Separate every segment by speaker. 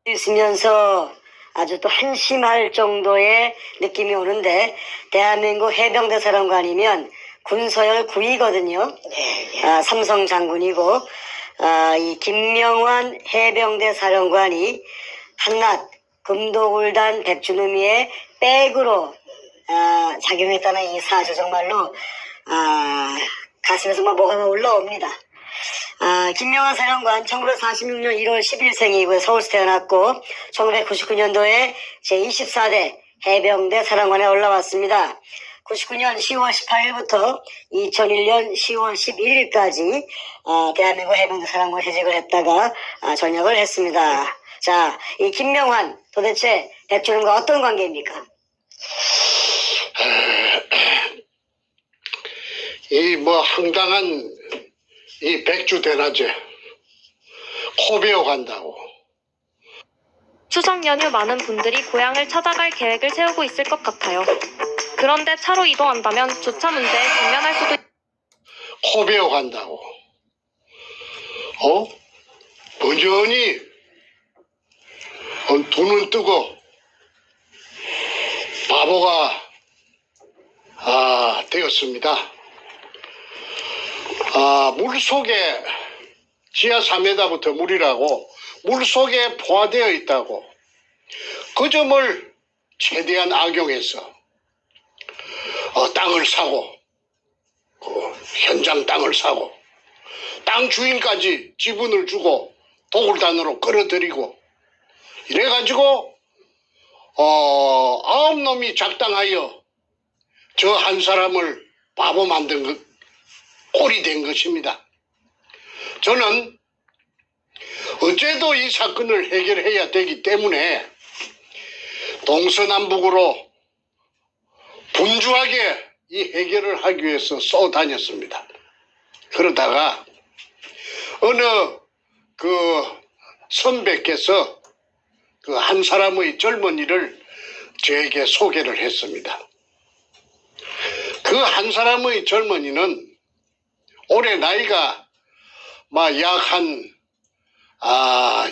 Speaker 1: 있으면서 아주 또 한심할 정도의 느낌이 오는데, 대한민국 해병대 사령관이면 군서열 9위거든요. 삼성 장군이고, 이 김명환 해병대 사령관이 한낱 금도굴단 백주노미의 백으로 작용했다는 이 사실 정말로 가슴에서 뭐가 올라옵니다. 김명환 사령관 1946년 1월 10일생이고요. 서울에서 태어났고 1999년도에 제24대 해병대 사령관에 올라왔습니다. 99년 10월 18일부터 2001년 10월 11일까지 대한민국 해병대 사령관 해직을 했다가 전역을 했습니다. 자, 이 김명환 도대체 백주놈과 어떤 관계입니까?
Speaker 2: 이 황당한 이 백주 대낮에 코 베어 간다고.
Speaker 3: 추석 연휴 많은 분들이 고향을 찾아갈 계획을 세우고 있을 것 같아요. 그런데 차로 이동한다면 주차 문제에 직면할 수도
Speaker 2: 코 베어 간다고. 번전히 눈은 뜨고 바보가 되었습니다. 물속에 지하 3m부터 물이라고 물속에 포화되어 있다고 그 점을 최대한 악용해서 땅을 사고 현장 땅을 사고 땅 주인까지 지분을 주고 도굴단으로 끌어들이고 이래가지고 9놈이 작당하여 저 한 사람을 바보 만든 꼴이 된 것입니다. 저는 어째도 이 사건을 해결해야 되기 때문에 동서남북으로 분주하게 이 해결을 하기 위해서 쏘다녔습니다. 그러다가 어느 선배께서 한 사람의 젊은이를 저에게 소개를 했습니다. 그 한 사람의 젊은이는 올해 나이가 약 한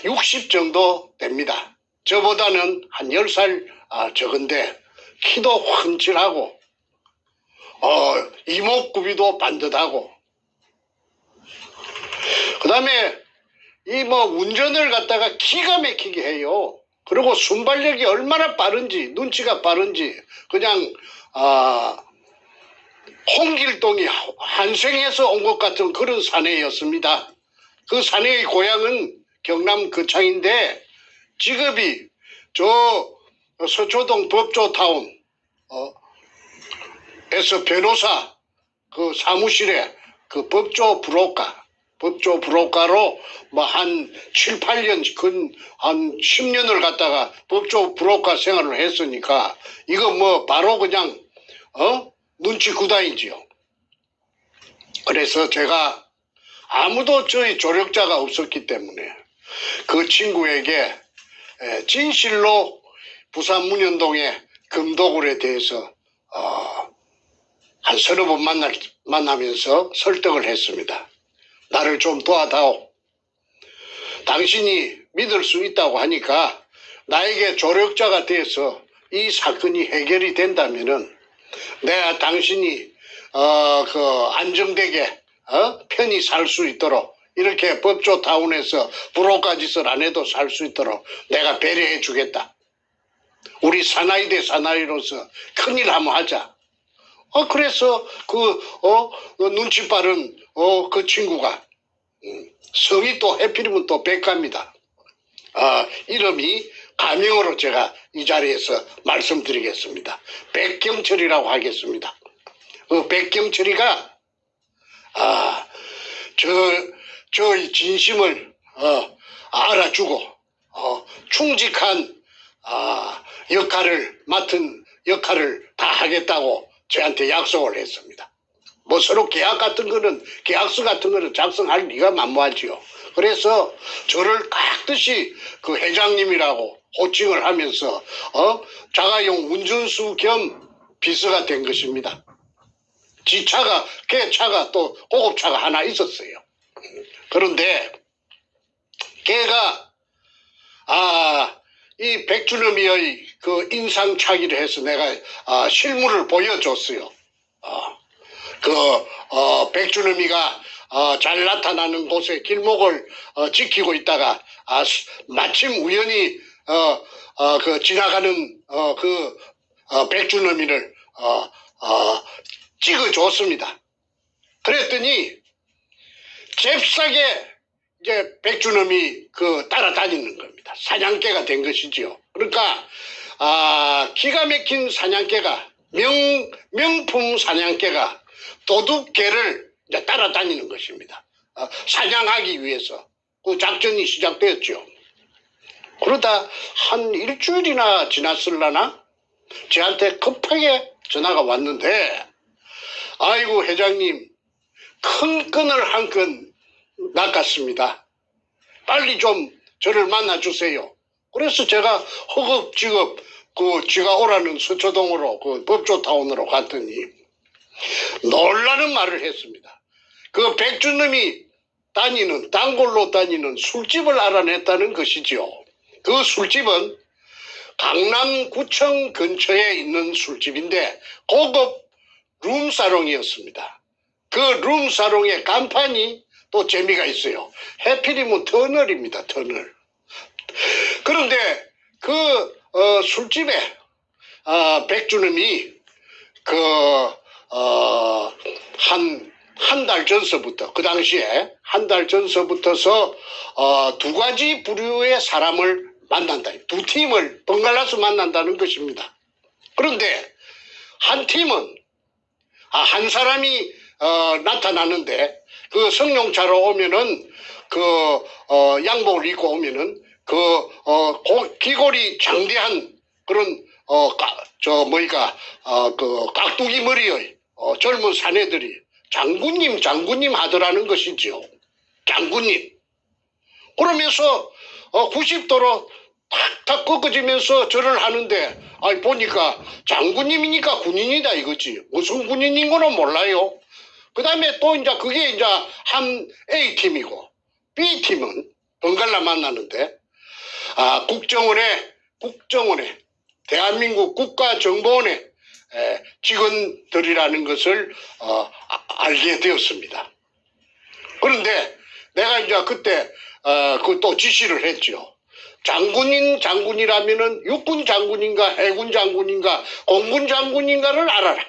Speaker 2: 60 정도 됩니다. 저보다는 한 10살 적은데 키도 훤칠하고 이목구비도 반듯하고 그 다음에 운전을 갖다가 기가 막히게 해요. 그리고 순발력이 얼마나 빠른지 눈치가 빠른지 그냥 홍길동이 환생해서 온 것 같은 그런 사내였습니다. 그 사내의 고향은 경남 거창인데 직업이 저 서초동 법조타운 에서 변호사 그 사무실에 그 법조 브로커로 한 7, 8년 한 10년을 갖다가 법조 브로커 생활을 했으니까 이거 바로 그냥 눈치 구다이지요. 그래서 제가 아무도 저희 조력자가 없었기 때문에 그 친구에게 진실로 부산 문현동의 금도굴에 대해서 한 서너 번 만나면서 설득을 했습니다. 나를 좀 도와다오. 당신이 믿을 수 있다고 하니까 나에게 조력자가 돼서 이 사건이 해결이 된다면은 내가 당신이 안정되게 편히 살 수 있도록 이렇게 법조타운에서 브로커짓을 안 해도 살 수 있도록 내가 배려해 주겠다. 우리 사나이 대 사나이로서 큰일 한번 하자. 그래서 눈치 빠른 그 친구가 성이 또 해필이면 또 백가입니다. 이름이 가명으로 제가 이 자리에서 말씀드리겠습니다. 백경철이라고 하겠습니다. 백경철이가 저의 진심을 알아주고 충직한 맡은 역할을 다 하겠다고 저한테 약속을 했습니다. 서로 계약 같은 거는 계약서 같은 거는 작성할 리가 만무하지요. 그래서 저를 깍듯이 그 회장님이라고 호칭을 하면서 자가용 운전수 겸 비서가 된 것입니다. 걔 차가 또 고급차가 하나 있었어요. 그런데 걔가 이 백주놈이의 그 인상착의를 해서 내가 실물을 보여줬어요. 백주놈이가 잘 나타나는 곳에 길목을 지키고 있다가 마침 우연히 그 지나가는 백주놈이를 찍어줬습니다. 그랬더니 잽싸게 이제 백주놈이 따라다니는 겁니다. 사냥개가 된 것이지요. 그러니까 기가 막힌 사냥개가 명품 사냥개가 도둑개를 이제 따라다니는 것입니다. 사냥하기 위해서 그 작전이 시작되었죠. 그러다 한 일주일이나 지났을라나 저한테 급하게 전화가 왔는데, 아이고 회장님, 큰 끈을 한 끈 낚았습니다. 빨리 좀 저를 만나주세요. 그래서 제가 허겁지겁 지가 오라는 서초동으로 법조타운으로 갔더니 놀라는 말을 했습니다. 그 백주놈이 단골로 다니는 술집을 알아냈다는 것이지요. 그 술집은 강남구청 근처에 있는 술집인데 고급 룸사롱이었습니다. 그 룸사롱의 간판이 또 재미가 있어요. 해피리문 터널입니다. 터널. 그런데 술집에 백주놈이 한 달 전서부터, 그 당시에 한 달 전서부터서 두 가지 부류의 사람을 만난다. 두 팀을 번갈아서 만난다는 것입니다. 그런데 한 팀은 한 사람이 나타나는데 그 성룡차로 오면은 양복을 입고 오면은 귀골이 장대한 그런 깍두기 머리의 젊은 사내들이 장군님 하더라는 것이지요. 장군님. 그러면서 90도로 탁탁 꺾어지면서 절을 하는데 보니까 장군님이니까 군인이다 이거지. 무슨 군인인 거는 몰라요. 그 다음에 또 이제 그게 이제 한 A팀이고 B팀은 번갈아 만나는데 국정원에 대한민국 국가정보원의 직원들이라는 것을 알게 되었습니다. 그런데 내가 이제 그때 또 지시를 했죠. 장군이라면은 육군 장군인가 해군 장군인가 공군 장군인가를 알아라.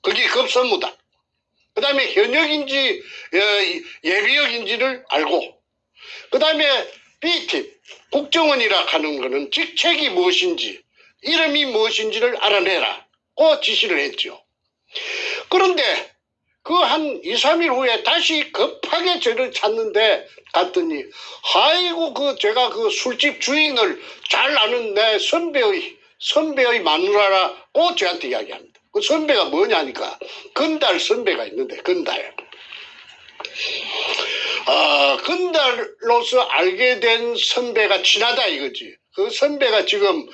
Speaker 2: 그게 급선무다. 그 다음에 현역인지 예비역인지를 알고, 그 다음에 B팀 국정원이라 하는 거는 직책이 무엇인지 이름이 무엇인지를 알아내라. 그 지시를 했죠. 그런데 그 한 2, 3일 후에 다시 급하게 저를 찾는데 갔더니 아이고 제가 그 술집 주인을 잘 아는 내 선배의 마누라라고 저한테 이야기합니다. 그 선배가 뭐냐니까 건달 선배가 있는데 건달로서 알게 된 선배가 친하다 이거지. 그 선배가 지금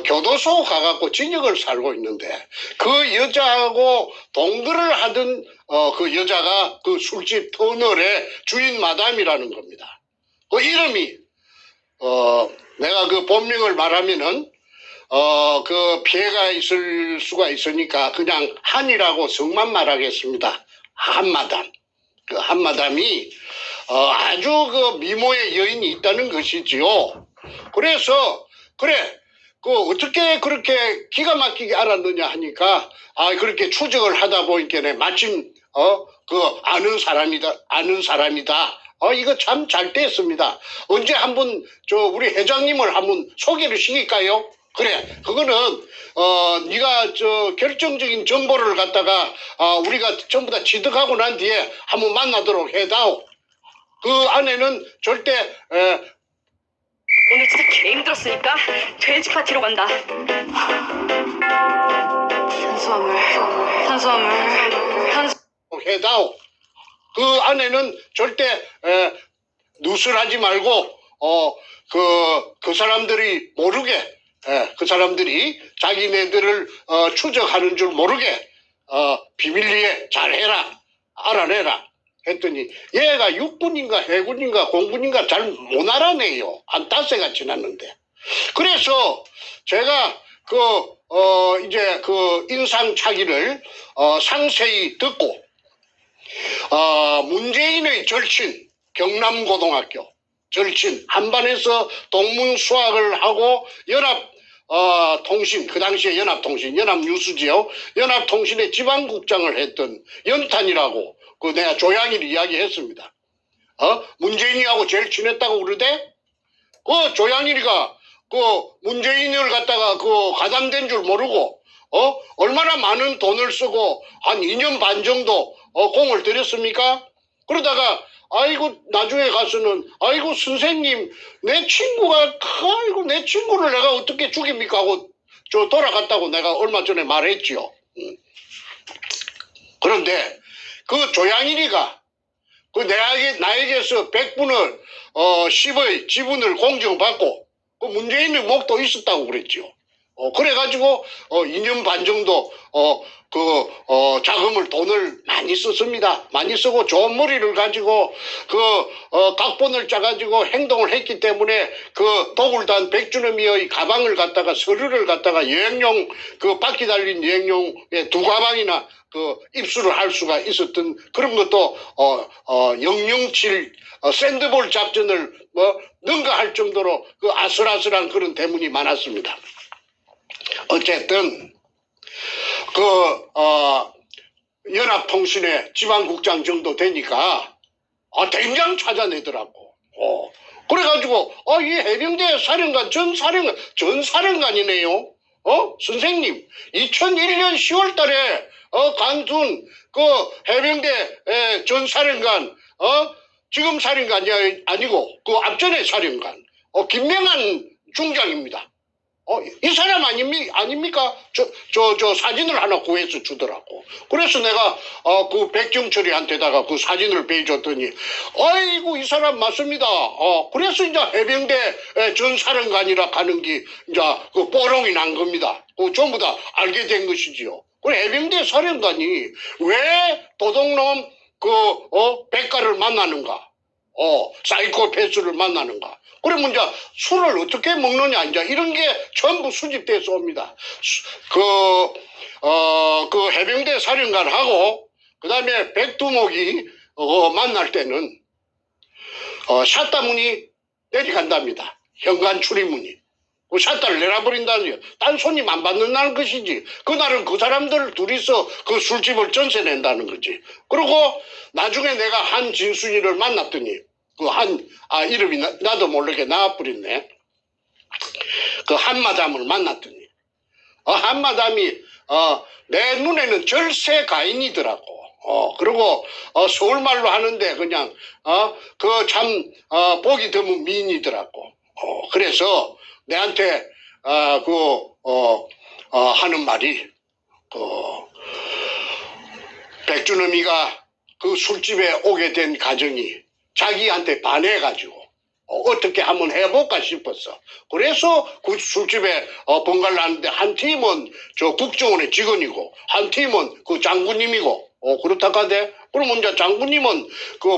Speaker 2: 교도소 가갖고 징역을 살고 있는데 그 여자하고 동거를 하던 그 여자가 그 술집 터널의 주인 마담이라는 겁니다. 그 이름이 내가 그 본명을 말하면은 그 피해가 있을 수가 있으니까 그냥 한이라고 성만 말하겠습니다. 한마담. 그 한마담이 아주 그 미모의 여인이 있다는 것이지요. 그래서 어떻게 그렇게 기가 막히게 알았느냐 하니까 그렇게 추적을 하다 보니까 마침 아는 사람이다. 이거 참 잘 됐습니다. 언제 한번 우리 회장님을 한번 소개를 시킬까요? 그래, 그거는 네가 결정적인 정보를 갖다가 우리가 전부 다 취득하고 난 뒤에 한번 만나도록 해다오. 그 안에는 절대
Speaker 4: 오늘 진짜 개 힘들었으니까 돼지 파티로 간다. 탄수화물.
Speaker 2: 해다오. 그 안에는 절대 누설하지 말고 그 사람들이 모르게 그 사람들이 자기네들을 추적하는 줄 모르게 비밀리에 잘해라. 알아내라. 했더니 얘가 육군인가 해군인가 공군인가 잘 못 알아내요. 한 5해가 지났는데. 그래서 제가 이제 그 인상착의를 상세히 듣고 문재인의 절친 경남고등학교 절친 한반에서 동문수학을 하고 통신, 그 당시에 연합통신, 연합뉴스지요. 연합통신의 지방국장을 했던 연탄이라고 내가 조양일 이야기했습니다. 문재인이하고 제일 친했다고 그러대? 조양일이가 문재인을 갖다가 가담된 줄 모르고 얼마나 많은 돈을 쓰고 한 2년 반 정도 공을 들였습니까? 그러다가 아이고 나중에 가서는 아이고 선생님 내 친구가 아이고 내 친구를 내가 어떻게 죽입니까 하고 돌아갔다고 내가 얼마 전에 말했지요. 그런데 조양일이가 나에게서 100분을 10의 지분을 공정받고 문재인의 목도 있었다고 그랬지요. 그래가지고 2년 반 정도 자금을 돈을 많이 썼습니다. 많이 쓰고 좋은 머리를 가지고 각본을 짜가지고 행동을 했기 때문에 도굴단 백준엄이의 가방을 갖다가 서류를 갖다가 여행용 바퀴 달린 여행용에 2가방이나 입수를 할 수가 있었던 그런 것도 007 샌드볼 작전을 능가할 정도로 아슬아슬한 그런 대문이 많았습니다. 어쨌든 연합통신의 지방국장 정도 되니까 대장 찾아내더라고. 그래가지고 이 해병대 사령관 전사령관이네요. 선생님 2001년 10월 달에 강둔 해병대 전사령관 지금 사령관이 아니고 앞전의 사령관 김명한 중장입니다. 이 사람 아닙니까? 저 사진을 하나 구해서 주더라고. 그래서 내가 백정철이한테다가 사진을 빼줬더니 아이고 이 사람 맞습니다. 그래서 이제 해병대 전사령관이라 하는 게 이제 뽀롱이 난 겁니다. 전부 다 알게 된 것이지요. 그래 해병대 사령관이 왜 도둑놈 백가를 만나는가? 사이코패스를 만나는가? 그러면 이제 술을 어떻게 먹느냐, 이제 이런 게 전부 수집돼서 옵니다. 해병대 사령관하고, 그 다음에 백두목이, 만날 때는, 샷다문이 내려간답니다. 현관 출입문이. 샷다를 내려버린다는 거예요. 딴 손님 안 받는다는 것이지. 그날은 그 사람들 둘이서 술집을 전세 낸다는 거지. 그리고 나중에 내가 한진순이를 만났더니, 이름이 나도 모르게 나와버렸네. 한마담을 만났더니, 한마담이, 내 눈에는 절세 가인이더라고. 그리고, 서울말로 하는데 그냥, 보기 드문 미인이더라고. 그래서 내한테, 하는 말이, 백준엄이가 술집에 오게 된 가정이 자기한테 반해가지고 어떻게 한번 해볼까 싶었어. 그래서 술집에 번갈아 하는데 한 팀은 국정원의 직원이고 한 팀은 장군님이고 그렇다카대. 그러면 이제 장군님은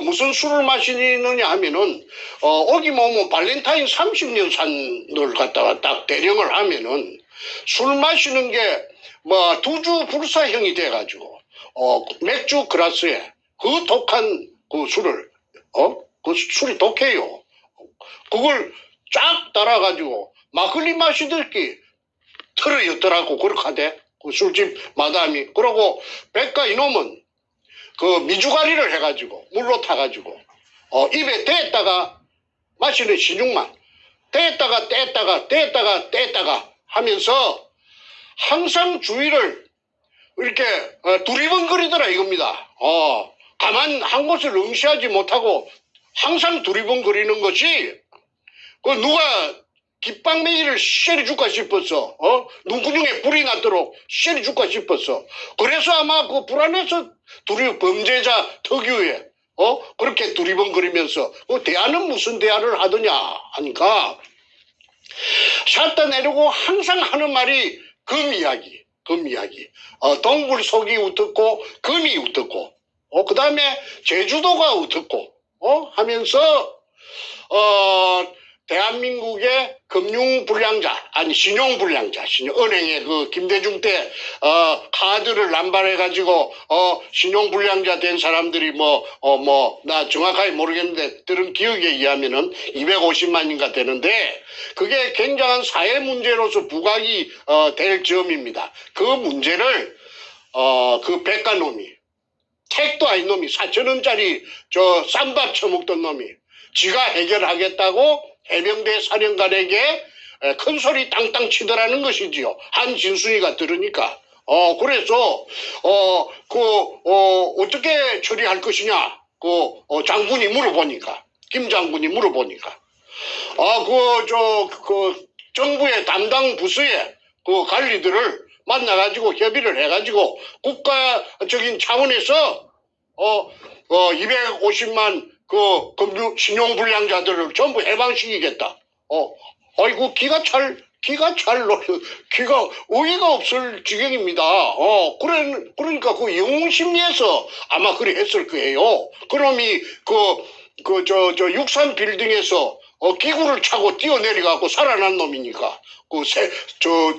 Speaker 2: 무슨 술을 마시느냐 하면은 오기 오면 발렌타인 30년 산을 갖다가 딱 대령을 하면은 술 마시는 게 두주 불사형이 돼가지고 맥주 그라스에 독한 술을 술이 독해요. 그걸 쫙 따라가지고 막걸리 마시들끼 털어였더라고. 그렇게 하대. 술집 마담이. 그러고 백가 이놈은 미주가리를 해가지고 물로 타가지고 입에 댔다가 마시는 신중만 댔다가 뗐다가 하면서 항상 주위를 이렇게 두리번거리더라 이겁니다. 가만 한 곳을 응시하지 못하고 항상 두리번거리는 것이 누가 깃방맹이를 쉐리 줄까 싶었어. 눈구녕에 불이 났도록 쉐리 줄까 싶었어. 그래서 아마 불안해서 범죄자 특유의 그렇게 두리번거리면서 대화는 무슨 대화를 하더냐 하니까 샷다 내려고 항상 하는 말이 금 이야기. 동굴 속이 어떻고 금이 어떻고 그 다음에 제주도가 어떻고 하면서 대한민국의 금융불량자, 아니 신용불량자, 은행에 그 김대중 때 카드를 남발해가지고 신용불량자 된 사람들이 나 정확하게 모르겠는데 들은 기억에 의하면은 250만인가 되는데 그게 굉장한 사회 문제로서 부각이 될 점입니다. 그 문제를 그 백가놈이 택도 아닌 놈이 4,000원짜리 저 쌈밥 처먹던 놈이 지가 해결하겠다고 해병대 사령관에게 큰 소리 땅땅 치더라는 것이지요. 한진순이가 들으니까. 그래서, 어떻게 처리할 것이냐. 장군이 물어보니까. 김 장군이 물어보니까. 정부의 담당 부서에 그 관리들을 만나가지고 협의를 해가지고 국가적인 차원에서, 250만 신용불량자들을 전부 해방시키겠다. 아이고, 기가 어이가 없을 지경입니다. 그러니까 그 영웅심리에서 아마 그래 했을 거예요. 그놈이 63 빌딩에서 기구를 차고 뛰어내려가고 살아난 놈이니까.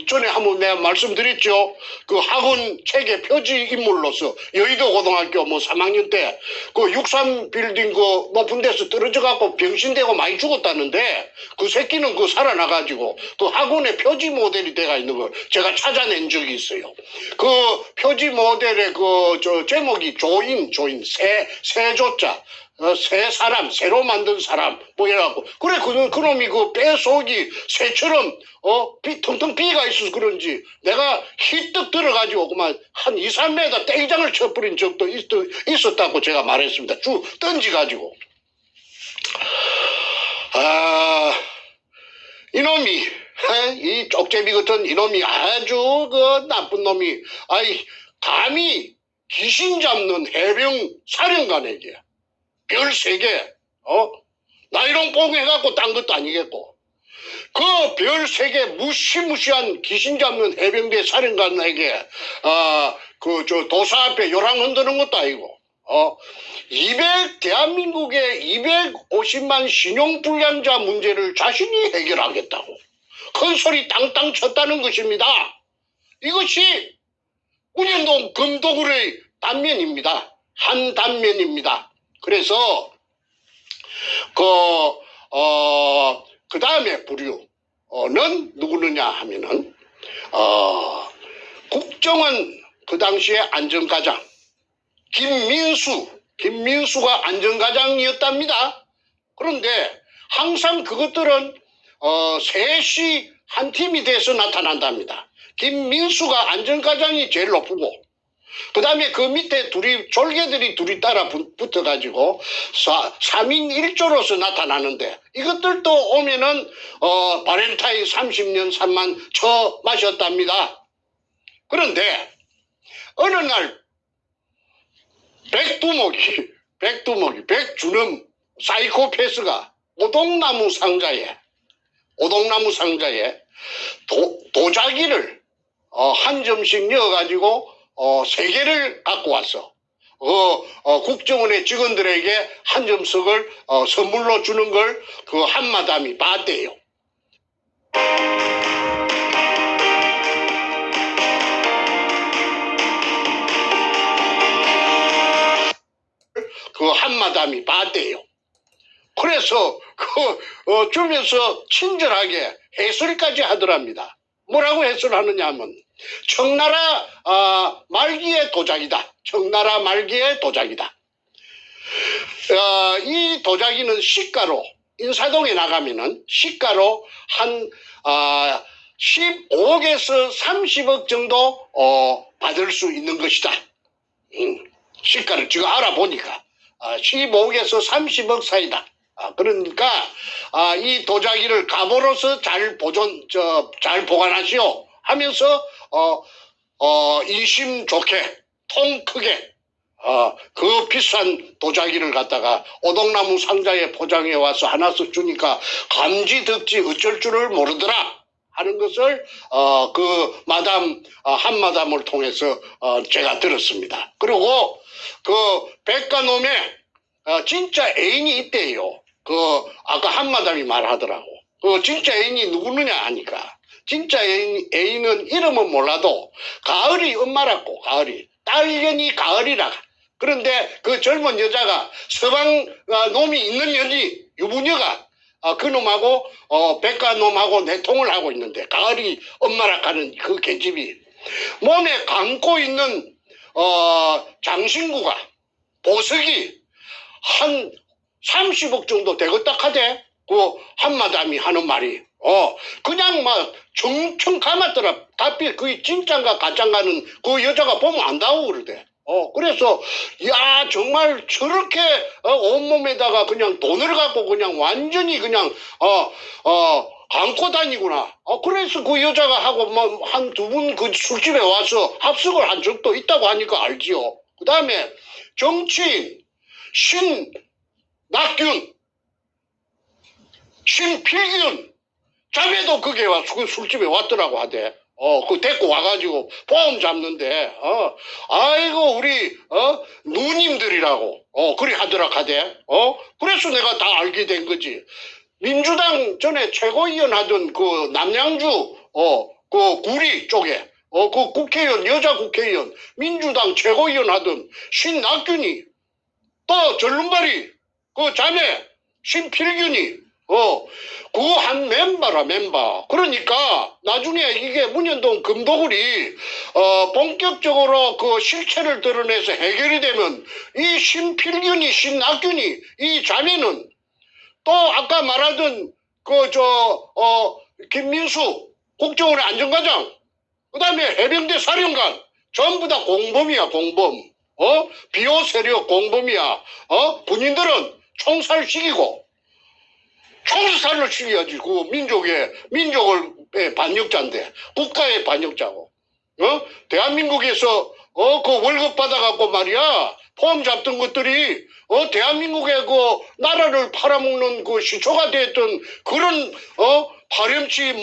Speaker 2: 전에 한번 내가 말씀드렸죠. 그 학원 체계 표지 인물로서 여의도 고등학교 3학년 때 63 빌딩 높은 데서 떨어져갖고 병신되고 많이 죽었다는데 그 새끼는 살아나가지고 그 학원의 표지 모델이 돼가 있는 걸 제가 찾아낸 적이 있어요. 그 표지 모델의 제목이 조인, 새조자. 새 사람, 새로 만든 사람, 이래갖고. 그래, 그놈이 뼈속이 새처럼, 텅텅 비가 있어서 그런지, 내가 희뜩 들어가지고, 그만, 한 2, 3m 땡장을 쳐버린 적도 있었다고 제가 말했습니다. 쭉 던지가지고. 이놈이, 이 쪽제비 같은 이놈이 아주 나쁜 놈이, 감히 귀신 잡는 해병 사령관에게, 별 3개, 나이롱 뽕 해갖고 딴 것도 아니겠고, 그 별 3개 무시무시한 귀신 잡는 해병대 사령관에게, 도사 앞에 요랑 흔드는 것도 아니고, 대한민국의 250만 신용불량자 문제를 자신이 해결하겠다고, 큰 소리 땅땅 쳤다는 것입니다. 이것이 운영동 금도굴의 단면입니다. 한 단면입니다. 그래서, 그 다음에 부류는 누구느냐 하면은, 국정원 그 당시에 안전과장, 김민수가 안전과장이었답니다. 그런데 항상 그것들은, 셋이 한 팀이 돼서 나타난답니다. 김민수가 안전과장이 제일 높고, 그 다음에 그 밑에 졸개들이 둘이 따라 붙어가지고 3인 1조로서 나타나는데 이것들도 오면은 바렌타인 30년 산만 쳐 마셨답니다. 그런데 어느 날 백주름 사이코패스가 오동나무 상자에 도자기를 한 점씩 넣어가지고 3개를 갖고 왔어. 국정원의 직원들에게 한 점씩을 선물로 주는 걸 그 한마담이 봤대요. 그 한마담이 봤대요. 그래서 주면서 친절하게 해설까지 하더랍니다. 뭐라고 해설하느냐 하면 청나라 말기의 도자기다. 청나라 말기의 도자기다. 이 도자기는 시가로 인사동에 나가면은 시가로 한 15억에서 30억 정도 받을 수 있는 것이다. 시가를 지금 알아보니까 15억에서 30억 사이다. 그러니까 이 도자기를 갑으로서 잘 보관하시오 하면서 인심 좋게 통 크게 그 비싼 도자기를 갖다가 오동나무 상자에 포장해 와서 하나씩 주니까 감지덕지 어쩔 줄을 모르더라 하는 것을 그 한마담을 통해서 제가 들었습니다. 그리고 그 백가놈의 진짜 애인이 있대요. 아까 한마담이 말하더라고. 진짜 애인이 누구느냐 하니까 진짜 애인은 이름은 몰라도 가을이 엄마라고 가을이 딸년이 가을이라. 그런데 그 젊은 여자가 서방 놈이 있는 년이 유부녀가 그 놈하고 백가 놈하고 내통을 하고 있는데 가을이 엄마라 하는 그 계집이 몸에 감고 있는 장신구가 보석이 한 30억 정도 되겠다 하대. 그 한마담이 하는 말이 그냥 막 청청 감았더라. 답이 그게 진짠가 가짠가는 그 여자가 보면 안다고 그러대. 그래서 야 정말 저렇게 온몸에다가 그냥 돈을 갖고 그냥 완전히 그냥 감고 다니구나. 그래서 그 여자가 하고 뭐 한 두 분 그 술집에 와서 합석을 한 적도 있다고 하니까 알지요. 그 다음에 정치인 신낙균, 신필균 자매도 그게 와서 그 술집에 왔더라고 하대. 그 데리고 와가지고 보험 잡는데, 아이고, 우리, 누님들이라고, 그리 하더라 하대. 그래서 내가 다 알게 된 거지. 민주당 전에 최고위원 하던 그 남양주, 그 구리 쪽에, 그 국회의원, 여자 국회의원, 민주당 최고위원 하던 신낙균이, 또 전륜발이, 그 자매, 신필균이, 그거 한 멤버라, 멤버. 그러니까, 나중에 이게 문현동 금도굴이, 본격적으로 그 실체를 드러내서 해결이 되면, 이 신필균이, 신낙균이, 이 자매는, 또 아까 말하던, 김민수 국정원의 안전과장, 그 다음에 해병대 사령관, 전부 다 공범이야, 공범. 비호 세력 공범이야. 군인들은 총살시키고, 총살을 시켜야지. 그 민족의 반역자인데, 국가의 반역자고. 대한민국에서, 그 월급 받아갖고 말이야, 포함 잡던 것들이, 대한민국의 그 나라를 팔아먹는 그 시초가 됐던 그런, 파렴치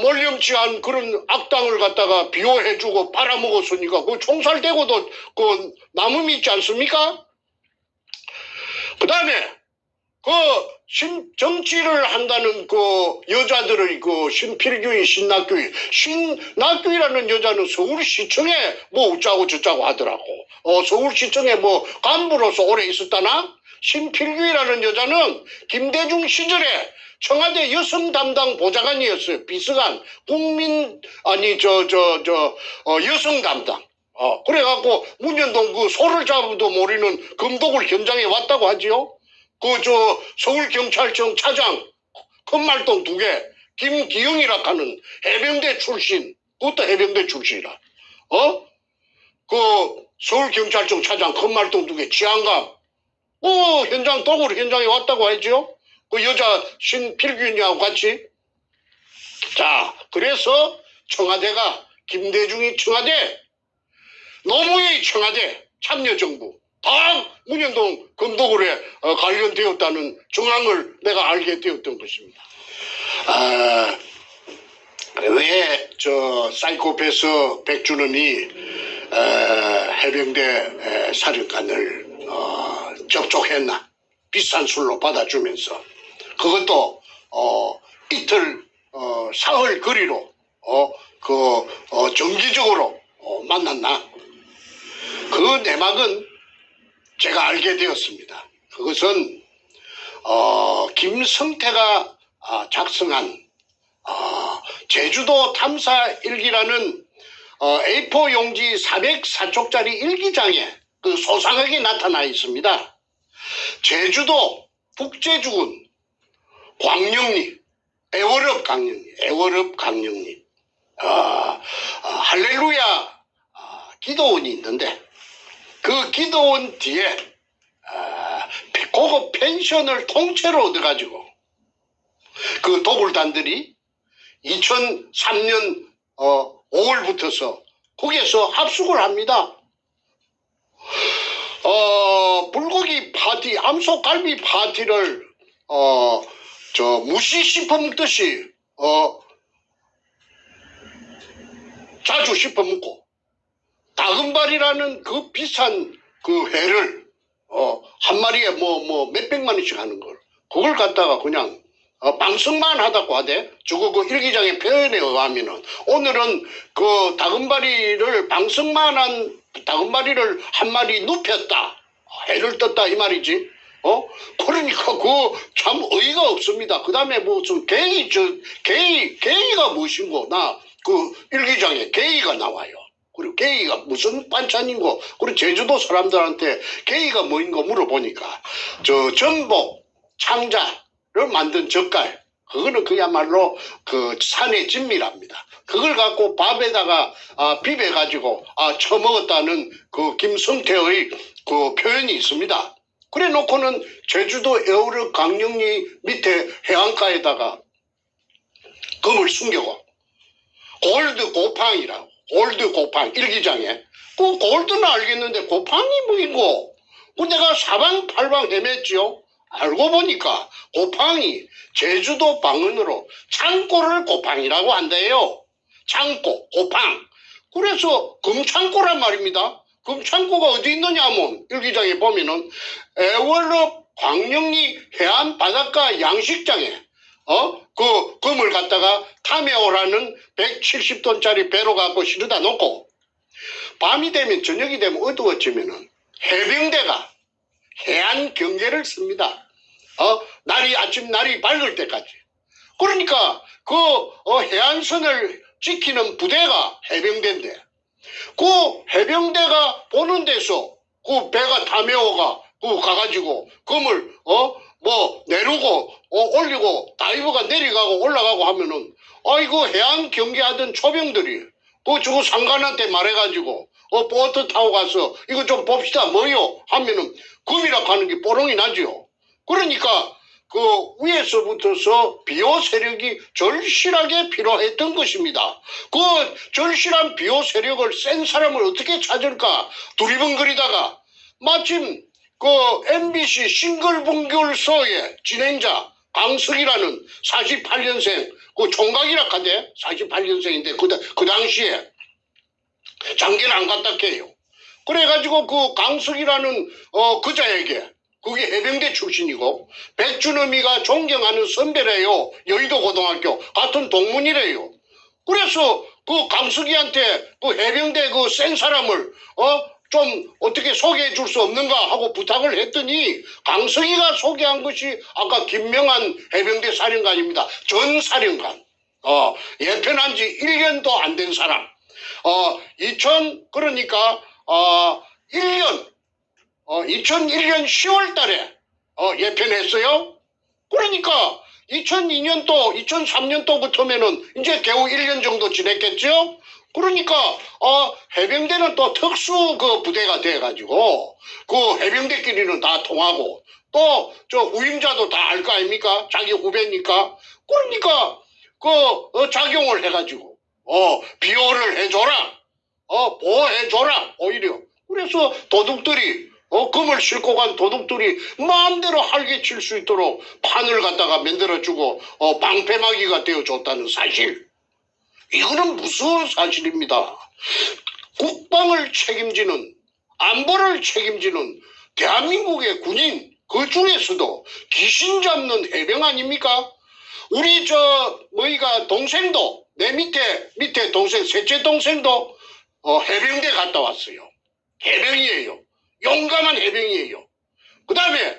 Speaker 2: 몰렴치한 그런 악당을 갖다가 비호해주고 팔아먹었으니까, 그 총살되고도 그 남음이 있지 않습니까? 그 다음에, 정치를 한다는 그 여자들의 그 신필규인, 신낙규이라는 여자는 서울시청에 뭐 어쩌고 저쩌고 하더라고. 서울시청에 뭐 간부로서 오래 있었다나? 신필규이라는 여자는 김대중 시절에 청와대 여성 담당 보좌관이었어요. 비서관, 여성 담당. 그래갖고 문현동 그 소를 잡아도 모르는 금독을 현장에 왔다고 하지요. 서울경찰청 차장, 큰말똥 2개, 김기영이라 하는 해병대 출신, 그것도 해병대 출신이라. 서울경찰청 차장, 큰말똥 2개, 지안감, 현장, 도굴 현장에 왔다고 하죠. 그 여자 신필균이하고 같이. 자, 그래서 청와대가, 김대중이 청와대, 노무현이 청와대, 참여정부, 다 문현동 금도굴에 관련되었다는 정황을 내가 알게 되었던 것입니다. 왜 사이코패스 백준원이 해병대 사령관을 접촉했나? 비싼 술로 받아주면서 그것도 이틀 사흘 거리로 정기적으로 만났나? 그 내막은 제가 알게 되었습니다. 그것은 김성태가 작성한 제주도 탐사 일기라는 A4 용지 404쪽짜리 일기장에 그 소상하게 나타나 있습니다. 제주도 북제주군 광령리 애월읍 강령리 할렐루야 기도원이 있는데 그 기도원 뒤에 고급 펜션을 통째로 얻어가지고 그 도굴단들이 2003년 5월부터서 거기에서 합숙을 합니다. 불고기 파티, 암소갈비 파티를 무시 씹어먹듯이 자주 씹어먹고 다금발이라는 그 비싼 그 회를 한 마리에 뭐 몇백만 원씩 하는 걸 그걸 갖다가 그냥 방송만 하다고 하대. 저거 그 일기장의 표현에 의하면은 오늘은 그 다금바리를 방송만 한 다금바리를 한 마리 눕혔다. 해를 떴다 이 말이지. 그러니까 그 참 어이가 없습니다. 그 다음에 무슨 게이가 무엇인고 나 그 일기장에 게이가 나와요. 그리고 게이가 무슨 반찬인고 그리고 제주도 사람들한테 게이가 뭐인고 물어보니까 저 전복 창자를 만든 젓갈 그거는 그야말로 그 산의 진미랍니다. 그걸 갖고 밥에다가 비벼가지고 처먹었다는 그 김성태의 그 표현이 있습니다. 그래 놓고는 제주도 에어르 강릉리 밑에 해안가에다가 금을 숨겨고 골드 고팡이라고 골드 고팡 일기장에 그 골드는 알겠는데 고팡이 뭐이고 그 내가 사방팔방 헤맸지요. 알고 보니까 고팡이 제주도 방언으로 창고를 고팡이라고 한대요. 창고 고팡. 그래서 금창고란 말입니다. 금창고가 어디 있느냐 하면 일기장에 보면은 애월읍 광릉리 해안 바닷가 양식장에 그 금을 갖다가 탐해오라는 170톤짜리 배로 갖고 실어다 놓고 밤이 되면 저녁이 되면 어두워지면은 해병대가 해안 경계를 씁니다. 날이 밝을 때까지. 그러니까 그 해안선을 지키는 부대가 해병대인데 그 해병대가 보는 데서 그 배가 탐해오가 그 가가지고 금을 내리고 올리고 다이버가 내려가고 올라가고 하면은 이거 해안 경계하던 초병들이 저거 상관한테 말해가지고 보트 타고 가서 이거 좀 봅시다 뭐요 하면은 금이라 하는 게 뽀롱이 나죠. 그러니까 그 위에서부터서 비호 세력이 절실하게 필요했던 것입니다. 그 절실한 비호 세력을 센 사람을 어떻게 찾을까 두리번거리다가 마침 그 MBC 싱글벙글쇼의 진행자 강석이라는 48년생 그 총각이라 하대 48년생인데 그 당시에 장계를 안 갔다 해요. 그래가지고 그 강석이라는 그자에게 그게 해병대 출신이고 백준엄이가 존경하는 선배래요. 여의도 고등학교 같은 동문이래요. 그래서 그 강석이한테 그 해병대 그 센 사람을 좀 어떻게 소개해 줄 수 없는가 하고 부탁을 했더니 강석이가 소개한 것이 아까 김명한 해병대 사령관입니다. 전 사령관. 예편한 지 1년도 안 된 사람. 그러니까 2001년 10월 달에 예편했어요. 그러니까 2002년도, 2003년도부터면은 이제 겨우 1년 정도 지냈겠죠? 그러니까 해병대는 또 특수 그 부대가 돼가지고 그 해병대끼리는 다 통하고 또 저 후임자도 다 알 거 아닙니까? 자기 후배니까. 그러니까 그 작용을 해가지고 비호를 해줘라. 보호해줘라. 오히려. 그래서 도둑들이 금을 싣고 간 도둑들이 마음대로 활개칠 수 있도록 판을 갖다가 만들어주고 방패막이가 되어줬다는 사실. 이거는 무서운 사실입니다. 국방을 책임지는 안보를 책임지는 대한민국의 군인 그 중에서도 귀신 잡는 해병 아닙니까? 우리 동생도 내 밑에 동생 셋째 동생도 해병대 갔다 왔어요. 해병이에요. 용감한 해병이에요. 그 다음에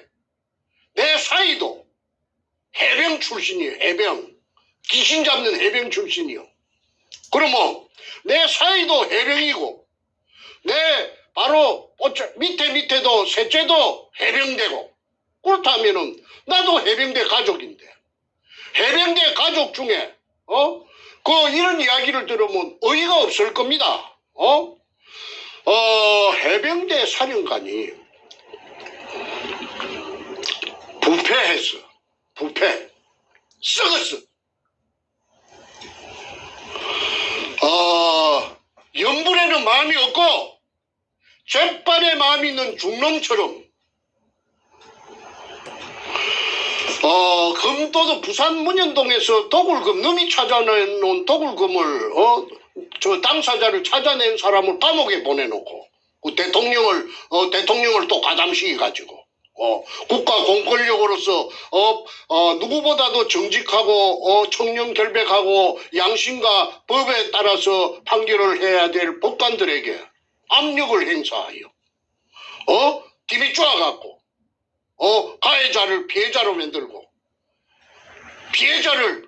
Speaker 2: 내 사이도 해병 출신이에요. 해병. 귀신 잡는 해병 출신이요. 그러면 내 사이도 해병이고 내 바로 밑에도 셋째도 해병대고 그렇다면은 나도 해병대 가족인데 해병대 가족 중에 이런 이야기를 들으면 어이가 없을 겁니다. 해병대 사령관이 부패했어. 부패. 썩었어. 연불에는 마음이 없고 잿발에 마음이 있는 중놈처럼 금도도 부산 문현동에서 도굴금 놈이 찾아내놓은 도굴금을 저 당사자를 찾아낸 사람을 감옥에 보내놓고 그 대통령을 또 가담시켜 가지고 국가 공권력으로서 누구보다도 정직하고 청렴 결백하고 양심과 법에 따라서 판결을 해야 될 법관들에게 압력을 행사하여 뒤비 쪼아갖고 가해자를 피해자로 만들고 피해자를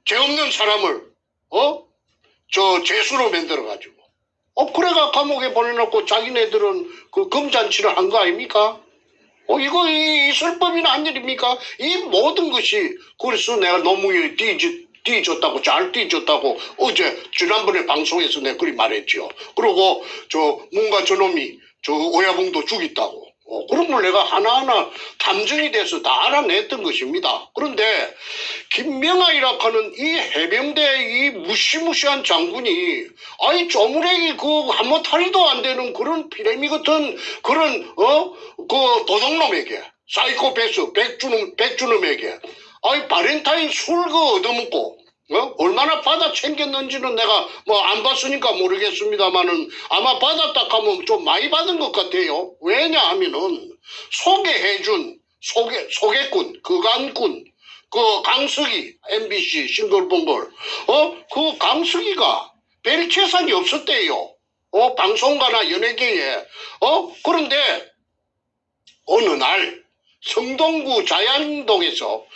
Speaker 2: 죄 없는 사람을 죄수로 만들어가지고 그래가 감옥에 보내놓고 자기네들은 그 금잔치를 한 거 아닙니까? 이거 있을 법이나 한 일입니까? 이 모든 것이 그래서 내가 너무 띄줬다고 잘 띄줬다고 어제 지난번에 방송에서 내가 그리 말했죠. 그리고 뭔가 저놈이 오야봉도 죽였다고. 그런 걸 내가 하나하나 탐정이 돼서 다 알아냈던 것입니다. 그런데 김명하이라 하는 이 해병대 이 무시무시한 장군이 조무래기 한모탈이도 안 되는 그런 피레미 같은 그런 그 도둑놈에게 사이코패스 백주놈에게 바렌타인 술 얻어먹고 얼마나 받아 챙겼는지는 내가 안 봤으니까 모르겠습니다만은 아마 받았다 하면 좀 많이 받은 것 같아요. 왜냐하면은 소개해준 소개꾼, 그간꾼, 그 강석이 MBC 싱글벙글 그 강석이가 별 재산이 없었대요. 방송가나 연예계에 그런데 어느 날 성동구 자양동에서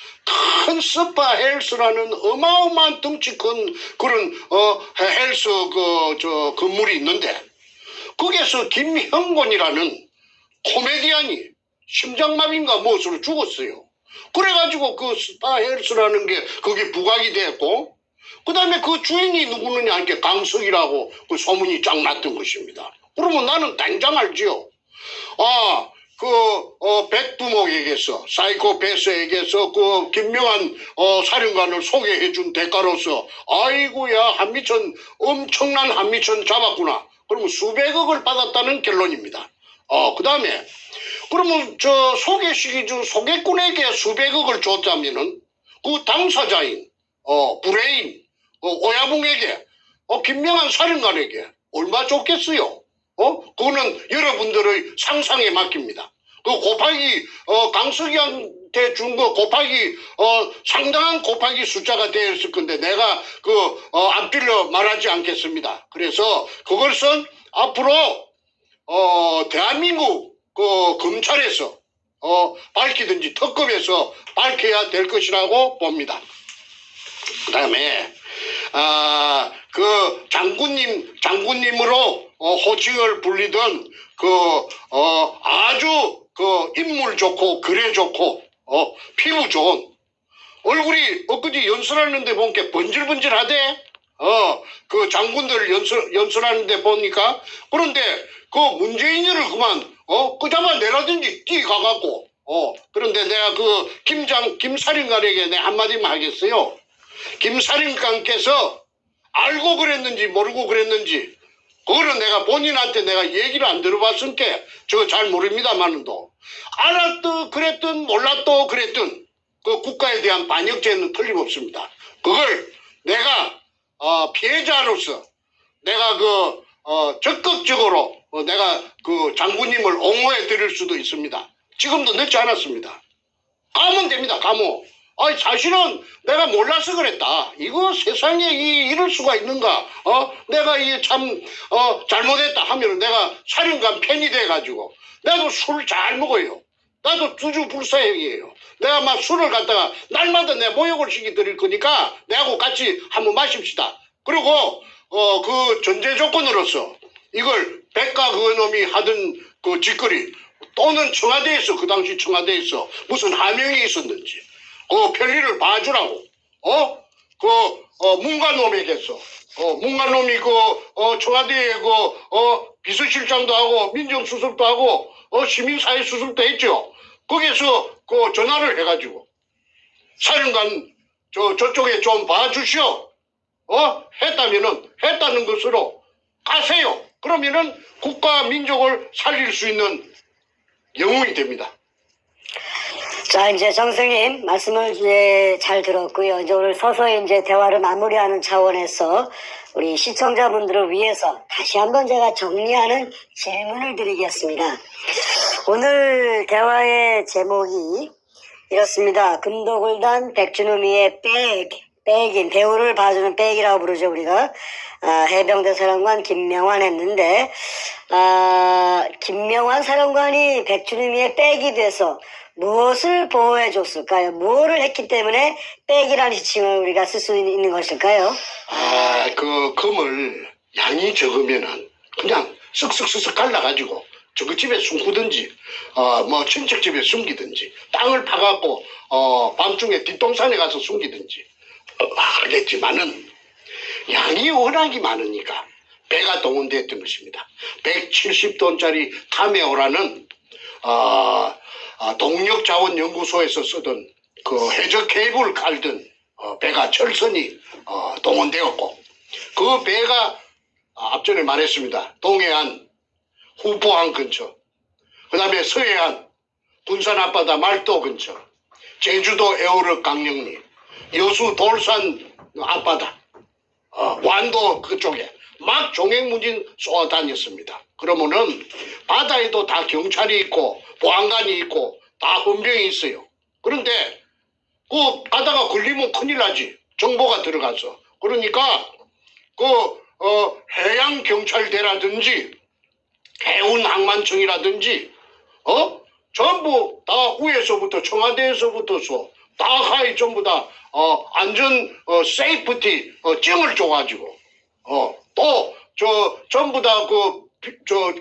Speaker 2: 큰 스파 헬스라는 어마어마한 덩치 큰 그런 헬스 건물이 있는데 거기에서 김형곤이라는 코미디언이 심장마비인가 무엇으로 죽었어요. 그래가지고 그 스파 헬스라는 게 그게 부각이 됐고 그 다음에 그 주인이 누구느냐 하니까 강석이라고 그 소문이 쫙 났던 것입니다. 그러면 나는 당장 알지요. 백두목에게서 사이코패스에게서 그 김명한 사령관을 소개해준 대가로서 아이고야 한미천 엄청난 한미천 잡았구나. 그러면 수백억을 받았다는 결론입니다. 그 다음에 그러면 소개시기 중 소개꾼에게 수백억을 줬다면은 그 당사자인 브레인 오야붕에게 김명한 사령관에게 얼마 줬겠어요? 그거는 여러분들의 상상에 맡깁니다. 그 곱하기 강석이한테 준 거 곱하기 상당한 곱하기 숫자가 되었을 건데 내가 안 빌려 말하지 않겠습니다. 그래서 그것은 앞으로 대한민국 검찰에서 밝히든지 특검에서 밝혀야 될 것이라고 봅니다. 그다음에 그 장군님으로 호칭을 불리던 아주 인물 좋고 글에 좋고 피부 좋은 얼굴이 엊그제 연설하는데 보니까 번질번질하대. 그 장군들 연설하는데 보니까 그런데 그 문재인이를 그만 끄잡아 내라든지 뛰가갖고 그런데 내가 김사령관에게 내가 한마디만 하겠어요. 김사령관께서 알고 그랬는지 모르고 그랬는지 그거는 내가 본인한테 내가 얘기를 안 들어봤으니까 저거 잘 모릅니다만도 알았든 그랬든 몰랐든 그랬든 그 국가에 대한 반역죄는 틀림없습니다. 그걸 내가 피해자로서 내가 적극적으로 내가 그 장군님을 옹호해 드릴 수도 있습니다. 지금도 늦지 않았습니다. 가면 됩니다. 가면. 사실은 내가 몰라서 그랬다. 이거 세상에 이럴 수가 있는가? 내가 이게 참 잘못했다 하면 내가 사령관 팬이 돼가지고 나도 술 잘 먹어요. 나도 주주불사형이에요. 내가 막 술을 갖다가 날마다 내 모욕을 시켜드릴 거니까 내하고 같이 한번 마십시다. 그리고 그 전제 조건으로서 이걸 백가 그놈이 하던 그 짓거리 또는 청와대에서 그 당시 청와대에서 무슨 하명이 있었는지 그 편리를 봐주라고 문관놈에게서 문관놈이 청와대에 비서실장도 하고 민정수석도 하고 시민사회 수석도 했죠. 거기에서 전화를 해가지고 사령관 저쪽에 좀 봐주시오. 했다면은 했다는 것으로 가세요. 그러면은 국가 민족을 살릴 수 있는 영웅이 됩니다.
Speaker 1: 자, 이제 정승님 말씀을 이제 잘 들었고요. 이제 오늘 서서히 이제 대화를 마무리하는 차원에서 우리 시청자분들을 위해서 다시 한번 제가 정리하는 질문을 드리겠습니다. 오늘 대화의 제목이 이렇습니다. 금도굴단 백준우미의 백인 배우를 봐주는 백이라고 부르죠 우리가. 해병대 사령관 김명환 했는데 김명환 사령관이 백준우미의 백이 돼서 무엇을 보호해 줬을까요? 무엇을 했기 때문에 백이라는 지칭을 우리가 쓸 수 있는 것일까요?
Speaker 2: 그 금을 양이 적으면은 그냥 쓱쓱쓱쓱 갈라가지고 저그 집에 숨기든지 뭐 친척 집에 숨기든지 땅을 파갖고 밤중에 뒷동산에 가서 숨기든지 하겠지만은 양이 워낙이 많으니까 배가 동원됐던 것입니다. 170톤짜리 타메오라는 동력자원연구소에서 쓰던 그 해적 케이블 깔던 배가 철선이 동원되었고 그 배가 앞전에 말했습니다. 동해안 후포항 근처, 그 다음에 서해안 군산 앞바다 말도 근처, 제주도 에어르 강령리, 여수 돌산 앞바다, 완도 그쪽에 막 종횡무진 쏘아다녔습니다. 그러면은 바다에도 다 경찰이 있고 보안관이 있고 다 헌병이 있어요. 그런데 그 가다가 걸리면 큰일 나지. 정보가 들어가서. 그러니까 해양경찰대라든지 해운항만청이라든지 전부 다 위에서부터 청와대에서부터서 다 하이 전부 다 안전 세이프티 증을 줘가지고 또 전부 다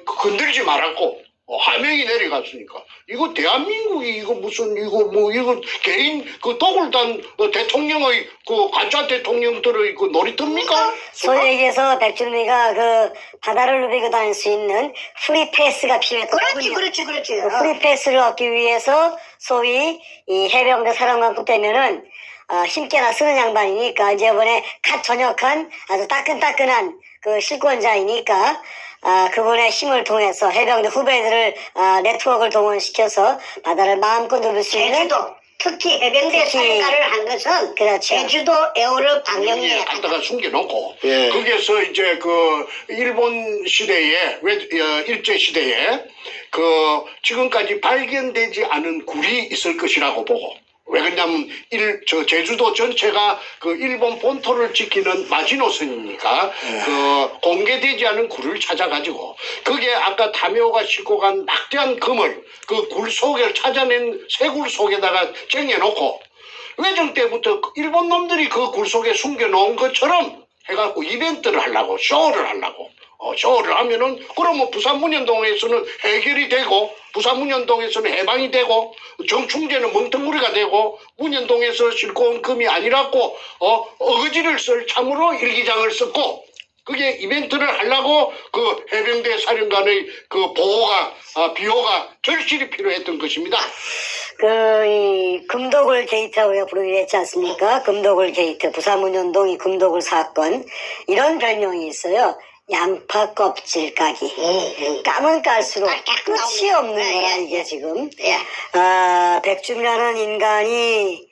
Speaker 2: 건들지 말았고 하명이 내려갔으니까 이거 대한민국이 이거 무슨 이거 개인 그 도굴단 대통령의 그 가짜 대통령들의 그 놀이터입니까?
Speaker 1: 소위 얘기해서 백준우미가 그 바다를 누비고 다닐 수 있는 프리패스가 필요했던 거군요.
Speaker 5: 그렇지.
Speaker 1: 프리패스를 얻기 위해서 소위 이 해병대 사령관급 되면은 힘께나 쓰는 양반이니까 이번에 갓 전역한 아주 따끈따끈한 그 실권자이니까 그분의 힘을 통해서 해병대 후배들을 네트워크를 동원시켜서 바다를 마음껏 누빌 수 있는
Speaker 5: 제주도 특히 해병대 사령관을 한 것은
Speaker 1: 그렇죠.
Speaker 5: 제주도 에어르 방영리에
Speaker 2: 갖다가 숨겨놓고
Speaker 6: 예.
Speaker 2: 거기에서 이제 그 일본 시대에 일제 시대에 그 지금까지 발견되지 않은 굴이 있을 것이라고 보고 왜 그러냐면 제주도 전체가 그 일본 본토를 지키는 마지노선이니까 그 공개되지 않은 굴을 찾아가지고 그게 아까 타메오가 싣고 간 막대한 금을 그 굴 속에 찾아낸 쇠굴 속에다가 쟁여놓고 외정 때부터 일본 놈들이 그 굴 속에 숨겨놓은 것처럼 해갖고 이벤트를 하려고 쇼를 하려고 쇼를 하면은 그러면 부산문현동에서는 해결이 되고 부산문현동에서는 해방이 되고 정충제는 멍텅구리가 되고 문현동에서 싣고 온 금이 아니라고 어거지를 쓸 참으로 일기장을 썼고 그게 이벤트를 하려고 그 해병대 사령관의 그 보호가 비호가 절실히 필요했던 것입니다.
Speaker 1: 이 금도굴 게이트라고 우리가 부르기로 했지 않습니까? 금도굴 게이트, 부산문현동이 금도굴 사건 이런 별명이 있어요. 양파 껍질 까기. 까면 깔수록 끝이 없는 거라 이게 지금. 백준이라는 인간이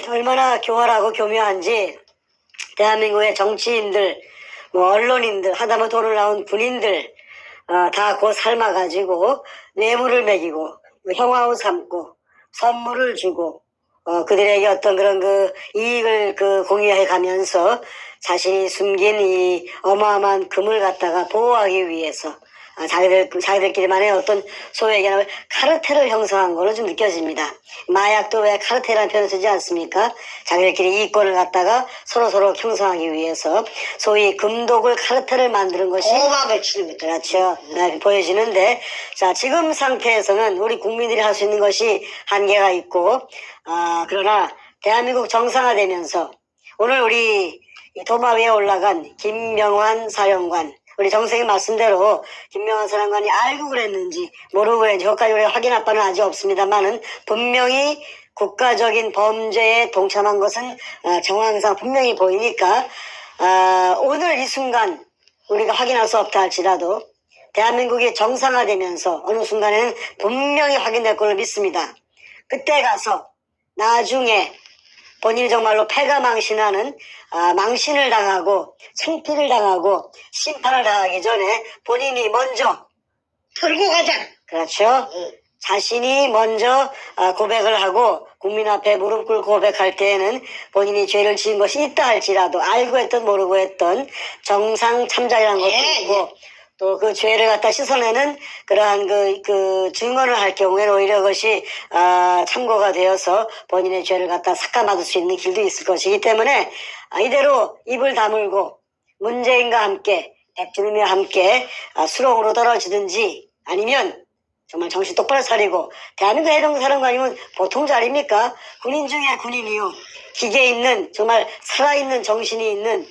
Speaker 1: 얼마나 교활하고 교묘한지 대한민국의 정치인들, 언론인들, 하다못해 돈을 나온 군인들 다 곧 삶아가지고 뇌물을 먹이고 형하고 삼고 선물을 주고 그들에게 어떤 그런 그 이익을 공유해 가면서 자신이 숨긴 이 어마어마한 금을 갖다가 보호하기 위해서 자기들끼리만의 어떤 소위 얘기하는 카르텔을 형성한 거로 좀 느껴집니다. 마약도 왜 카르텔이라는 표현을 쓰지 않습니까? 자기들끼리 이권을 갖다가 서로 형성하기 위해서 소위 금독을 카르텔을 만드는 것이
Speaker 5: 호박을 치는 거죠.
Speaker 1: 그렇죠. 보여지는데 자 지금 상태에서는 우리 국민들이 할 수 있는 것이 한계가 있고 그러나 대한민국 정상화되면서 오늘 우리 도마 위에 올라간 김명환 사령관 우리 정생의 말씀대로 김명환 사령관이 알고 그랬는지 모르고 그랬는지 그것까지 우리가 확인할 바는 아직 없습니다만은 분명히 국가적인 범죄에 동참한 것은 정황상 분명히 보이니까 오늘 이 순간 우리가 확인할 수 없다 할지라도 대한민국이 정상화되면서 어느 순간에는 분명히 확인될 걸로 믿습니다. 그때 가서 나중에 본인이 정말로 패가 망신하는 망신을 당하고 창피를 당하고 심판을 당하기 전에 본인이 먼저
Speaker 5: 털고 가자.
Speaker 1: 그렇죠. 자신이 먼저 고백을 하고 국민 앞에 무릎 꿇고 고백할 때에는 본인이 죄를 지은 것이 있다 할지라도 알고 했던 모르고 했던 정상 참작이라는 것도
Speaker 5: 예,
Speaker 1: 있고 또 그 죄를 갖다 씻어내는 그러한 그 증언을 할 경우에는 오히려 그것이 참고가 되어서 본인의 죄를 갖다 삭감받을 수 있는 길도 있을 것이기 때문에 이대로 입을 다물고 문재인과 함께 백주님과 함께 수렁으로 떨어지든지 아니면 정말 정신 똑바로 차리고 대한민국 해병사령관이면 보통 자리입니까? 군인 중에 군인이요. 기계 있는 정말 살아있는 정신이 있는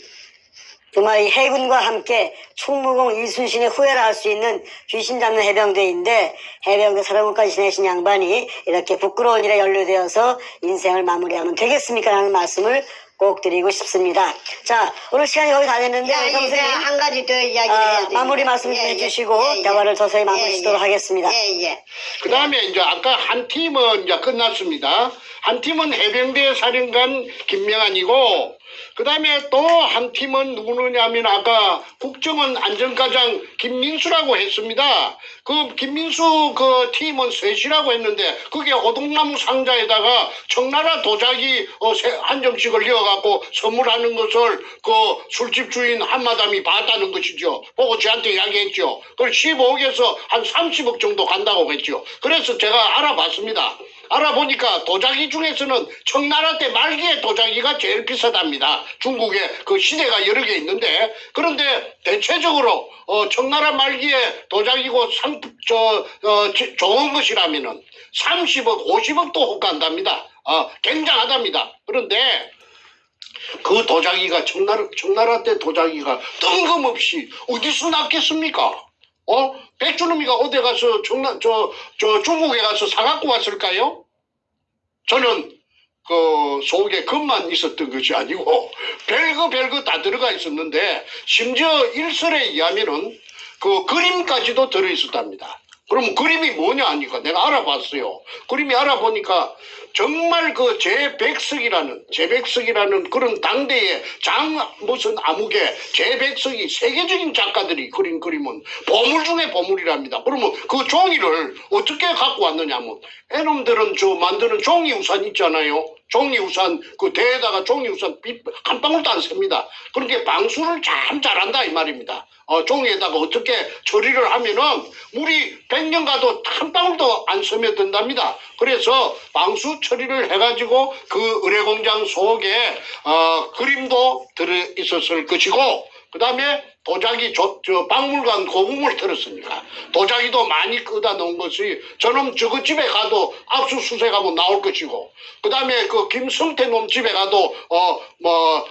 Speaker 1: 정말 이 해군과 함께 충무공 이순신의 후예를 할 수 있는 귀신 잡는 해병대인데 해병대 사령관까지 지내신 양반이 이렇게 부끄러운 일에 연루되어서 인생을 마무리하면 되겠습니까? 라는 말씀을 꼭 드리고 싶습니다. 자, 오늘 시간이 거의 다 됐는데
Speaker 5: 야, 이제
Speaker 1: 선생님
Speaker 5: 한 가지 더 이야기를 해야 돼.
Speaker 1: 마무리 말씀 좀 해주시고 대화를 서서히 마무리 짓도록 하겠습니다.
Speaker 5: 예.
Speaker 2: 그 다음에 이제 아까 한 팀은 이제 끝났습니다. 한 팀은 해병대 사령관 김명한이고, 그 다음에 또 한 팀은 누구냐면 아까 국정원 안전과장 김민수라고 했습니다. 그 김민수 그 팀은 셋이라고 했는데 그게 오동나무 상자에다가 청나라 도자기 한 점씩을 넣어갖고 선물하는 것을 그 술집 주인 한마담이 봤다는 것이죠. 보고 저한테 이야기했죠. 그걸 15억에서 한 30억 정도 간다고 했죠. 그래서 제가 알아봤습니다. 알아보니까 도자기 중에서는 청나라 때 말기의 도자기가 제일 비싸답니다. 중국에 그 시대가 여러 개 있는데, 그런데 대체적으로 청나라 말기의 도자기고 좋은 것이라면은 30억, 50억도 혹간답니다. 굉장하답니다. 그런데 그 도자기가 청나라 때 도자기가 뜬금없이 어디서 났겠습니까? 백주놈이가 어디 가서 중국에 가서 사갖고 왔을까요? 저는 그 속에 금만 있었던 것이 아니고 별거 다 들어가 있었는데 심지어 일설에 의하면은 그 그림까지도 들어있었답니다. 그럼 그림이 뭐냐 하니까 내가 알아봤어요. 그림이 알아보니까 정말 그 제백석이라는 그런 당대의 무슨 암흑의 제백석이 세계적인 작가들이 그린 그림은 보물 중에 보물이랍니다. 그러면 그 종이를 어떻게 갖고 왔느냐면 애놈들은 만드는 종이 우산 있잖아요. 종이 우산 그 대에다가 종이 우산 한 방울도 안 셉니다. 그렇게 방수를 참 잘한다 이 말입니다. 종이에다가 어떻게 처리를 하면은 물이 100년 가도 한 방울도 안 스며든답니다. 그래서 방수 처리를 해가지고 그 의뢰공장 속에 그림도 들어있었을 것이고, 그 다음에 도자기 박물관 고궁을 들었으니까 도자기도 많이 끄다 놓은 것이 저놈 저거 집에 가도 압수수색하면 나올 것이고, 그 다음에 그 김성태 놈 집에 가도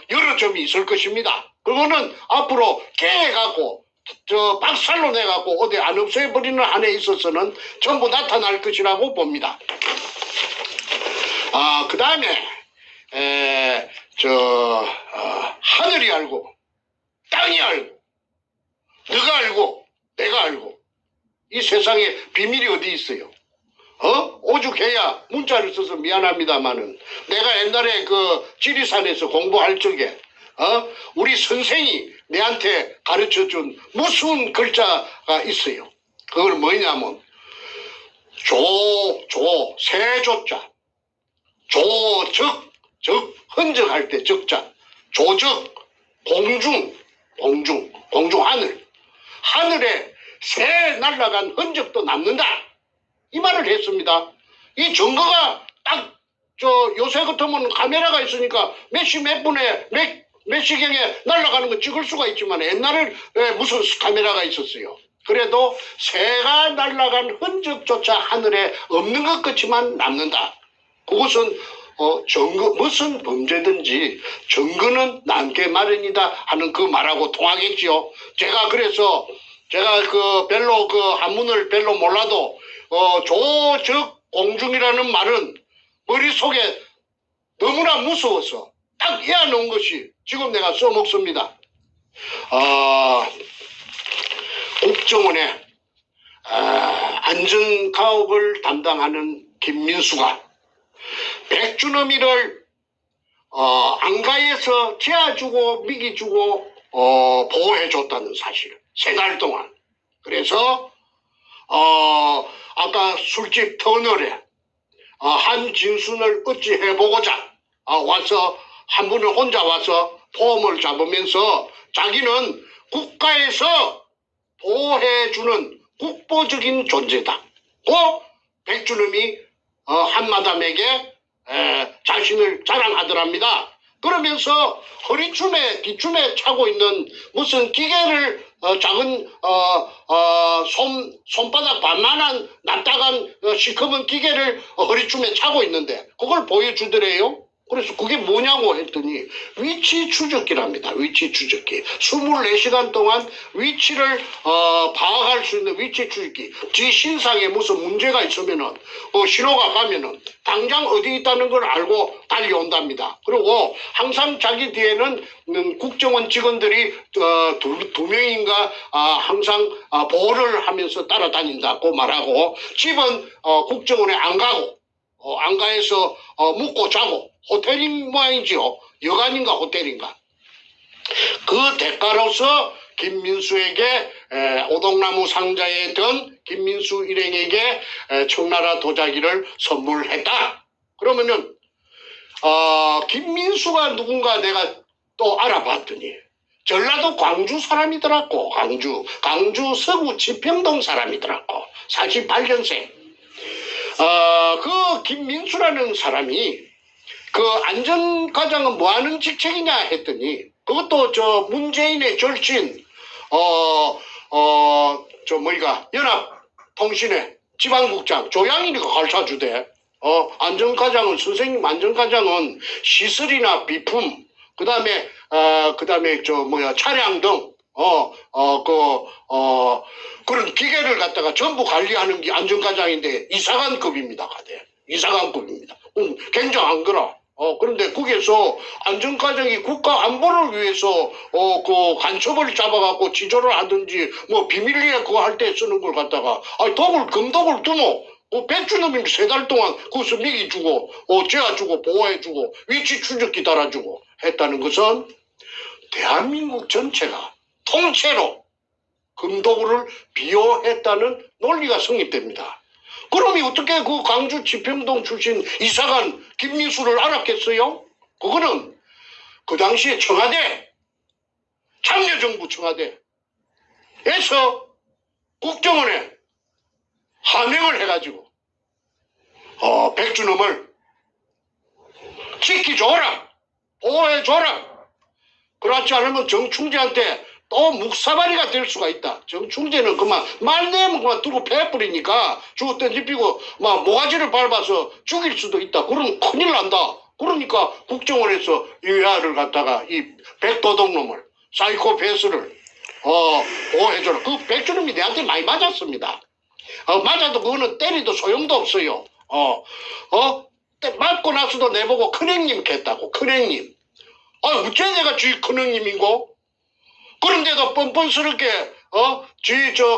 Speaker 2: 여러 점이 있을 것입니다. 그거는 앞으로 깨해갖고 박살로 내갖고 어디 안 없애버리는 한에 있어서는 전부 나타날 것이라고 봅니다. 그 다음에 하늘이 알고 땅이 알고 너가 알고 내가 알고 이 세상에 비밀이 어디 있어요? 오죽해야 문자를 써서 미안합니다마는 내가 옛날에 그 지리산에서 공부할 적에 우리 선생이 내한테 가르쳐준 무슨 글자가 있어요. 그걸 뭐냐면 세조자, 흔적할 때 적자, 조적, 공중 하늘에 새 날아간 흔적도 남는다 이 말을 했습니다. 이 증거가 딱 요새 같으면 카메라가 있으니까 몇 시 몇 분에 몇 시경에 날아가는 거 찍을 수가 있지만 옛날에 무슨 카메라가 있었어요. 그래도 새가 날아간 흔적조차 하늘에 없는 것 같지만 남는다. 그것은 증거, 무슨 범죄든지 증거는 남게 마련이다 하는 그 말하고 통하겠지요. 제가 그래서 그 별로 그 한문을 별로 몰라도 조적 공중이라는 말은 머릿속에 너무나 무서워서 딱 이어놓은 것이 지금 내가 써먹습니다. 국정원의 안전가업을 담당하는 김민수가 백주놈이를 안가에서 재워주고 미기주고 보호해줬다는 사실 3달 동안. 그래서 아까 술집 터널에 한진순을 어찌 해보고자 와서 한 분은 혼자 와서 폼을 잡으면서 자기는 국가에서 보호해주는 국보적인 존재다. 백준음이 한마담에게 자신을 자랑하더랍니다. 그러면서 허리춤에 뒤춤에 차고 있는 무슨 기계를 작은 손바닥 반만한 납작한 시커먼 기계를 허리춤에 차고 있는데 그걸 보여주더래요. 그래서 그게 뭐냐고 했더니 위치 추적기랍니다. 위치 추적기. 24시간 동안 위치를 파악할 수 있는 위치 추적기. 지 신상에 무슨 문제가 있으면은 신호가 가면은 당장 어디 있다는 걸 알고 달려온답니다. 그리고 항상 자기 뒤에는 국정원 직원들이 두 명인가 항상 보호를 하면서 따라다닌다고 말하고 집은 국정원에 안 가고 안 가서 묵고 자고 호텔인 모양이지요. 여관인가 호텔인가. 그 대가로서 김민수에게 오동나무 상자에 든 김민수 일행에게 청나라 도자기를 선물했다. 그러면은 김민수가 누군가 내가 또 알아봤더니 전라도 광주 사람이더라고. 광주 서구 지평동 사람이더라고. 48년생. 그 김민수라는 사람이 그 안전과장은 뭐 하는 직책이냐 했더니 그것도 저 문재인의 절친 연합통신의 지방국장 조양이니까 가르쳐주대. 안전과장은 선생님 안전과장은 시설이나 비품 그다음에 차량 등 그런 기계를 갖다가 전부 관리하는 게 안전과장인데 이사관급입니다. 이사관급입니다. 굉장한 거라. 그런데 거기에서 안전과장이 국가 안보를 위해서 그 간첩을 잡아갖고 지조를 하든지 뭐 비밀리에 그거 할 때 쓰는 걸 갖다가 금독을 두고 백준놈이 3달 동안 거기서 미기 주고 재화 주고 보호해 주고 위치 추적기 달아주고 했다는 것은 대한민국 전체가 통째로 금도구를 비호했다는 논리가 성립됩니다. 그러면 어떻게 그 광주 지평동 출신 이사관 김민수를 알았겠어요? 그거는 그 당시에 청와대, 참여정부 청와대에서 국정원에 하명을 해가지고 백준엄을 지키줘라, 보호해줘라. 그렇지 않으면 정충재한테 또 묵사발이가 될 수가 있다. 정충재는 그만 말내면 그만 두고 패버리니까 주워 던지피고 막 모가지를 밟아서 죽일 수도 있다. 그러면 큰일 난다. 그러니까 국정원에서 유야를 갖다가 이 백도둑놈을 사이코패스를 보호해줘라. 그 백준엄이 내한테 많이 맞았습니다. 맞아도 그거는 때리도 소용도 없어요. 맞고 나서도 내보고 큰형님 했다고. 큰형님. 어째 내가 주위 큰형님인고? 그런데도 뻔뻔스럽게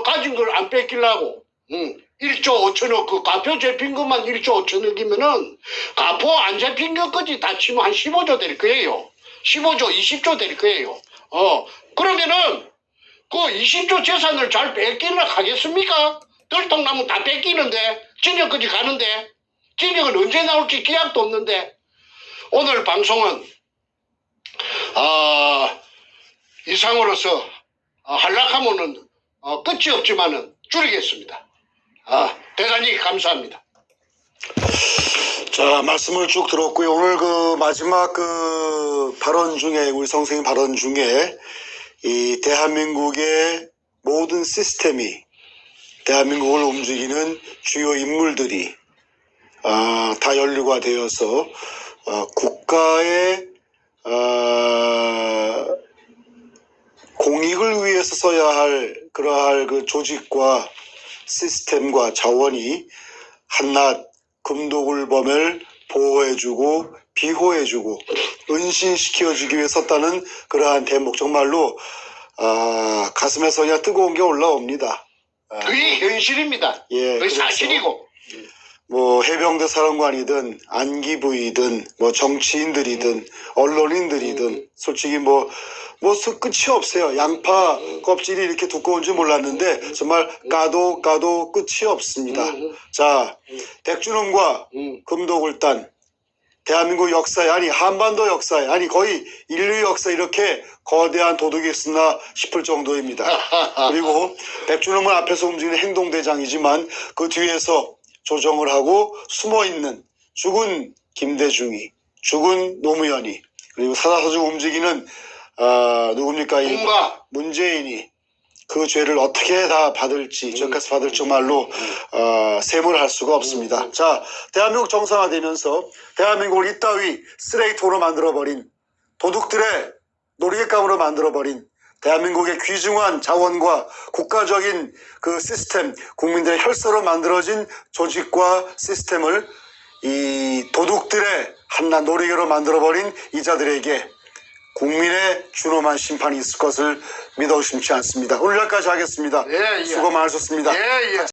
Speaker 2: 가진 걸 안 뺏기려고 1조 5천억 그 가표 잡힌 것만 1조 5천억이면은 가포 안 잡힌 것까지 다 치면 한 15조 될 거예요. 15조 20조 될 거예요. 그러면은 그 20조 재산을 잘 뺏기려 하겠습니까? 들통나면 다 뺏기는데 징역까지 가는데 징역은 언제 나올지 기약도 없는데 오늘 방송은 이상으로서 한락하면은 끝이 없지만은 줄이겠습니다. 대단히 감사합니다.
Speaker 6: 자, 말씀을 쭉 들었고요. 오늘 그 마지막 그 발언 중에 우리 선생님 발언 중에 이 대한민국의 모든 시스템이 대한민국을 움직이는 주요 인물들이 다 연루가 되어서 국가의 공익을 위해서 써야 할 그러할 그 조직과 시스템과 자원이 한낱 금독을범을 보호해주고 비호해주고 은신시켜주기 위해 썼다는 그러한 대목 정말로 가슴에서 그냥 뜨거운 게 올라옵니다.
Speaker 2: 그게 현실입니다.
Speaker 6: 예,
Speaker 2: 그게 사실이고.
Speaker 6: 뭐 해병대 사령관이든 안기부이든 뭐 정치인들이든 언론인들이든 솔직히 뭐 뭐 끝이 없어요. 양파 껍질이 이렇게 두꺼운 줄 몰랐는데 정말 까도 끝이 없습니다. 자, 백준홍과 금도굴단, 대한민국 역사에, 아니 한반도 역사에, 아니 거의 인류 역사에 이렇게 거대한 도둑이 있었나 싶을 정도입니다. 그리고 백준홍은 앞에서 움직이는 행동대장이지만 그 뒤에서 조정을 하고 숨어있는 죽은 김대중이, 죽은 노무현이, 그리고 사사사주 움직이는 누굽니까? 이
Speaker 2: 뭔가
Speaker 6: 문재인이 그 죄를 어떻게 다 받을지, 저까지 받을 정말로 셈을 할 수가 없습니다. 자, 대한민국 정상화되면서 대한민국을 이따위 쓰레기통으로 만들어버린, 도둑들의 놀이객감으로 만들어버린, 대한민국의 귀중한 자원과 국가적인 그 시스템, 국민들의 혈서로 만들어진 조직과 시스템을 이 도둑들의 한낱 놀이개로 만들어버린 이자들에게 국민의 준엄한 심판이 있을 것을 믿어 의심치 않습니다. 오늘 여기까지 하겠습니다.
Speaker 2: 예, 예.
Speaker 6: 수고 많으셨습니다.
Speaker 2: 예, 예.